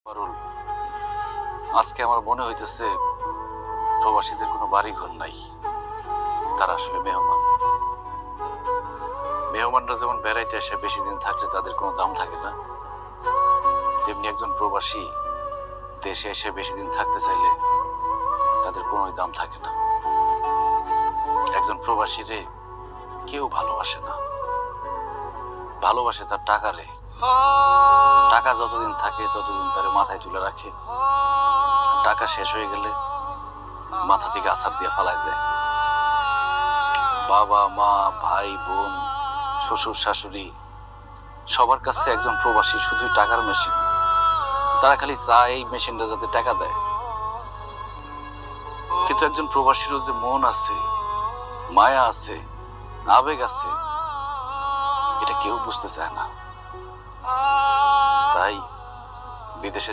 পারুল, আজকে আমার মনে হইতেছে প্রবাসীদের কোনো বাড়ি ঘর নাই। তারা আসলে মেহমান। মেহমানরা যেমন বেড়াইতে এসে বেশি দিন থাকলে তাদের কোনো দাম থাকে না, তেমনি একজন প্রবাসী দেশে এসে বেশি দিন থাকতে চাইলে তাদের কোনো দাম থাকে না। একজন প্রবাসীরে কেউ ভালোবাসে না, ভালোবাসে তার টাকারে। টাকা যতদিন থাকে ততদিন তারে মাথায় তুলে রাখে, টাকা শেষ হয়ে গেলে মাথা থেকে আছাড় দিয়ে ফালাই দেয়। বাবা মা ভাই বোন শ্বশুর শাশুড়ি সবার কাছে একজন প্রবাসী শুধুই টাকার মেশিন। তারা খালি চায় এই মেশিনটা যাতে টাকা দেয়। কিন্তু একজন প্রবাসীরও যে মন আছে, মায়া আছে, আবেগ আছে, এটা কেউ বুঝতে চায় না। তাই বিদেশে